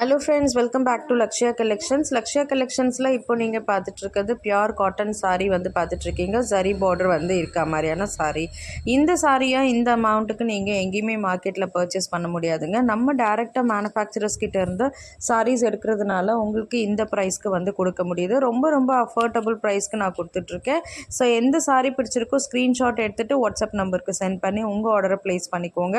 Hello friends, welcome back to Lakshya collections. Lakshya கலெக்ஷன்ஸில் இப்போ நீங்கள் பார்த்துட்ருக்கிறது பியோர் காட்டன் சாரீ வந்து பார்த்துட்ருக்கீங்க. ஜரி பார்டர் வந்து இருக்க மாதிரியான சாரீ. இந்த சாரியாக இந்த அமௌண்ட்டுக்கு நீங்கள் எங்கேயுமே மார்க்கெட்டில் பர்ச்சேஸ் பண்ண முடியாதுங்க. நம்ம டேரெக்டாக மேனுஃபேக்சரர்ஸ் கிட்ட இருந்து சாரீஸ் எடுக்கிறதுனால உங்களுக்கு இந்த ப்ரைஸ்க்கு வந்து கொடுக்க முடியுது. ரொம்ப ரொம்ப அஃபோர்டபுள் ப்ரைஸ்க்கு நான் கொடுத்துட்ருக்கேன். ஸோ எந்த சாரீ பிடிச்சிருக்கோ ஸ்க்ரீன்ஷாட் எடுத்துகிட்டு வாட்ஸ்அப் நம்பருக்கு சென்ட் பண்ணி உங்கள் ஆர்டரை ப்ளேஸ் பண்ணிக்கோங்க.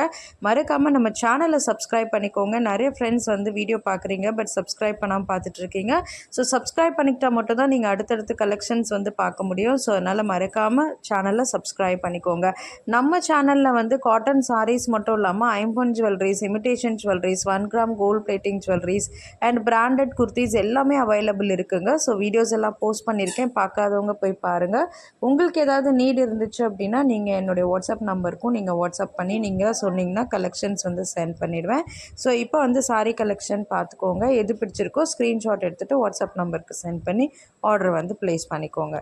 மறக்காமல் நம்ம சேனலை சப்ஸ்கிரைப் பண்ணிக்கோங்க. நிறைய ஃப்ரெண்ட்ஸ் வந்து வீடியோ பார்க்குறீங்க, பட் சப்ஸ்கிரைப் பண்ணாமல் பார்த்துட்ருக்கீங்க. ஸோ சப்ஸ்கிரைப் பண்ணிக்கிட்டால் மட்டும் தான் நீங்கள் அடுத்தடுத்து கலெக்ஷன்ஸ் வந்து பார்க்க முடியும். ஸோ அதனால் மறக்காமல் சேனலை சப்ஸ்கிரைப் பண்ணிக்கோங்க. நம்ம சேனலில் வந்து காட்டன் சாரீஸ் மட்டும் இல்லாமல் ஐம்பொன் jewelleries, imitation jewelleries, 1 gram gold plating jewelleries and branded kurtis எல்லாமே அவைலபிள் இருக்குங்க. ஸோ வீடியோஸ் எல்லாம் போஸ்ட் பண்ணியிருக்கேன், பார்க்காதவங்க போய் பாருங்கள். உங்களுக்கு ஏதாவது நீட் இருந்துச்சு அப்படின்னா நீங்கள் என்னுடைய வாட்ஸ்அப் நம்பருக்கும் நீங்கள் வாட்ஸ்அப் பண்ணி நீங்கள் சொன்னீங்கன்னா கலெக்ஷன்ஸ் வந்து சென்ட் பண்ணிவிடுவேன். ஸோ இப்போ வந்து சாரீ கலெக்ஷன் பார்த்துக்கோங்க. எது பிடிச்சிருக்கோ ஸ்க்ரீன்ஷாட் எடுத்துகிட்டு வாட்ஸ்அப் நம்பருக்கு சென்ட் பண்ணி ஆர்டர் வந்து ப்ளேஸ் பண்ணிக்கோங்க.